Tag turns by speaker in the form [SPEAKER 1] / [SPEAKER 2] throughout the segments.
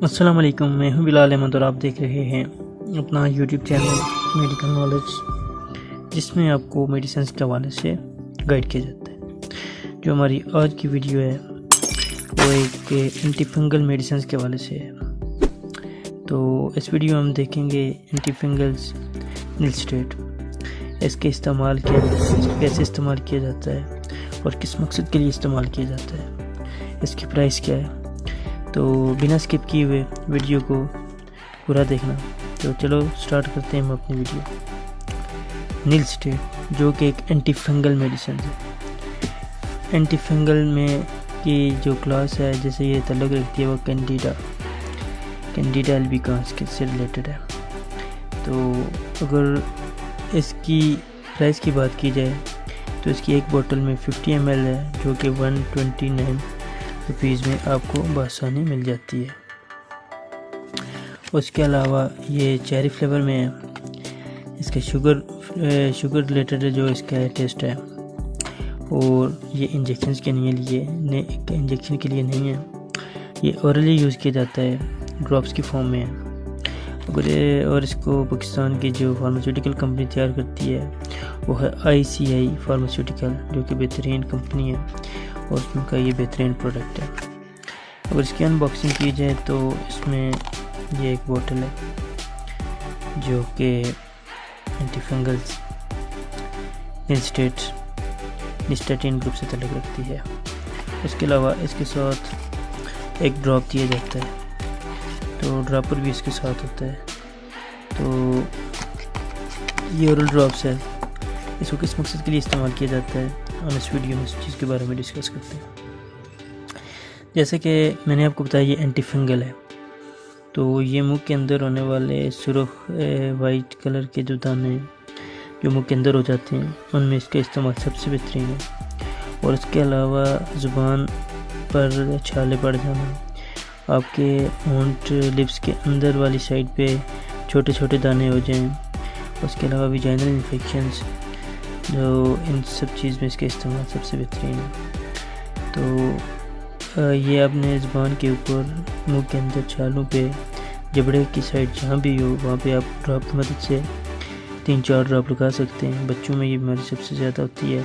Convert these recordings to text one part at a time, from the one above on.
[SPEAKER 1] السلام علیکم، میں ہوں بلال احمد اور آپ دیکھ رہے ہیں اپنا یوٹیوب چینل میڈیکل نالج، جس میں آپ کو میڈیسنس کے حوالے سے گائیڈ کیا جاتا ہے۔ جو ہماری آج کی ویڈیو ہے وہ ایک اینٹی فنگل میڈیسنس کے حوالے سے ہے۔ تو اس ویڈیو میں ہم دیکھیں گے اینٹی فنگلز نلسٹیٹ، اس کے استعمال کیسے استعمال کیا جاتا ہے اور کس مقصد کے لیے استعمال کیا جاتا ہے، اس کی پرائس کیا ہے۔ تو بنا سکپ کیے ہوئے ویڈیو کو پورا دیکھنا۔ تو چلو سٹارٹ کرتے ہیں ہم اپنی ویڈیو۔ نلسٹیٹ جو کہ ایک اینٹی فنگل میڈیسن ہے۔ اینٹی فنگل میں کی جو کلاس ہے جیسے یہ تعلق رکھتی ہے وہ کینڈیڈا البیکانس سے ریلیٹڈ ہے۔ تو اگر اس کی پرائس کی بات کی جائے تو اس کی ایک بوٹل میں 50 ml ہے، جو کہ 129 روپیز میں آپ کو بآسانی مل جاتی ہے۔ اس کے علاوہ یہ چیری فلیور میں ہے۔ اس کا شوگر ریلیٹڈ جو اس کا ٹیسٹ ہے، اور یہ انجیکشنز کے انجیکشن کے لیے نہیں ہے، یہ اورلی یوز کیا جاتا ہے، ڈراپس کی فارم میں ہے۔ اور اس کو پاکستان کی جو فارماسیوٹیکل کمپنی تیار کرتی ہے وہ ہے ICI فارماسیوٹیکل، جو کہ بہترین کمپنی ہے اور اس کا یہ بہترین پروڈکٹ ہے۔ اگر اس کی ان باکسنگ کی جائے تو اس میں یہ ایک بوٹل ہے جو کہ اینٹی فنگلز نسٹیٹین گروپ سے تعلق رکھتی ہے۔ اس کے علاوہ اس کے ساتھ ایک ڈراپ دیا جاتا ہے، تو ڈراپر بھی اس کے ساتھ ہوتا ہے۔ تو یہ اورل ڈراپس ہے، اس کو کس مقصد کے لیے استعمال کیا جاتا ہے ہم اس ویڈیو میں اس چیز کے بارے میں ڈسکس کرتے ہیں۔ جیسے کہ میں نے آپ کو بتایا یہ اینٹی فنگل ہے، تو یہ منہ کے اندر ہونے والے سرخ وائٹ کلر کے جو دانے جو منہ کے اندر ہو جاتے ہیں ان میں اس کا استعمال سب سے بہترین ہے۔ اور اس کے علاوہ زبان پر چھالے پڑ جانا، آپ کے ہونٹ لپس کے اندر والی سائڈ پہ چھوٹے چھوٹے دانے ہو جائیں، اس کے علاوہ ویجائنل انفیکشنز، جو ان سب چیز میں اس کا استعمال سب سے بہترین ہے۔ تو یہ اپنے زبان کے اوپر، منہ کے اندر چھالوں پہ، جبڑے کی سائڈ جہاں بھی ہو وہاں پہ آپ ڈراپ کی مدد سے 3-4 ڈراپ لگا سکتے ہیں۔ بچوں میں یہ بیماری سب سے زیادہ ہوتی ہے،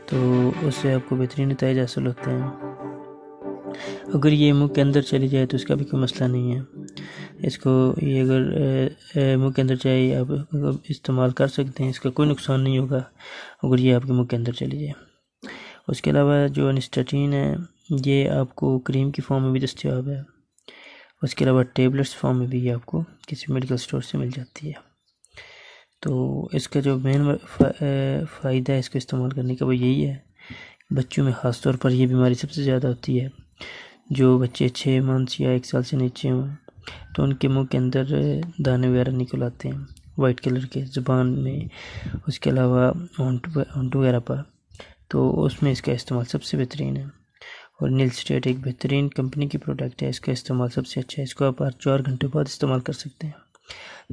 [SPEAKER 1] تو اس سے آپ کو بہترین نتائج حاصل ہوتے ہیں۔ اگر یہ منہ کے اندر چلی جائے تو اس کا بھی کوئی مسئلہ نہیں ہے، اس کو یہ اگر منہ کے اندر جائے آپ استعمال کر سکتے ہیں، اس کا کوئی نقصان نہیں ہوگا اگر یہ آپ کے منہ کے اندر چلی جائے۔ اس کے علاوہ جو نسٹیٹین ہے یہ آپ کو کریم کی فارم میں بھی دستیاب ہے، اس کے علاوہ ٹیبلٹس فارم میں بھی یہ آپ کو کسی میڈیکل سٹور سے مل جاتی ہے۔ تو اس کا جو مین فائدہ ہے اس کو استعمال کرنے کا وہ یہی ہے، بچوں میں خاص طور پر یہ بیماری سب سے زیادہ ہوتی ہے۔ جو بچے 6 مہینے یا 1 سال سے نیچے ہوں تو ان کے منہ کے اندر دانے وغیرہ نکل آتے ہیں وائٹ کلر کے زبان میں، اس کے علاوہ ہونٹ وغیرہ پر، تو اس میں اس کا استعمال سب سے بہترین ہے۔ اور نلسٹیٹ ایک بہترین کمپنی کی پروڈکٹ ہے، اس کا استعمال سب سے اچھا ہے، اس کو آپ 4 گھنٹے بعد استعمال کر سکتے ہیں۔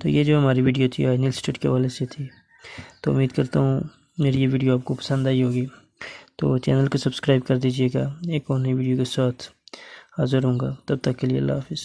[SPEAKER 1] تو یہ جو ہماری ویڈیو تھی آج نلسٹیٹ کے حوالے سے تھی، تو امید کرتا ہوں میری یہ ویڈیو آپ کو پسند آئی ہوگی۔ تو چینل کو سبسکرائب کر دیجیے گا، ایک اور نئی ویڈیو کے ساتھ حاضر ہوں گا، تب تک کے لیے اللہ حافظ۔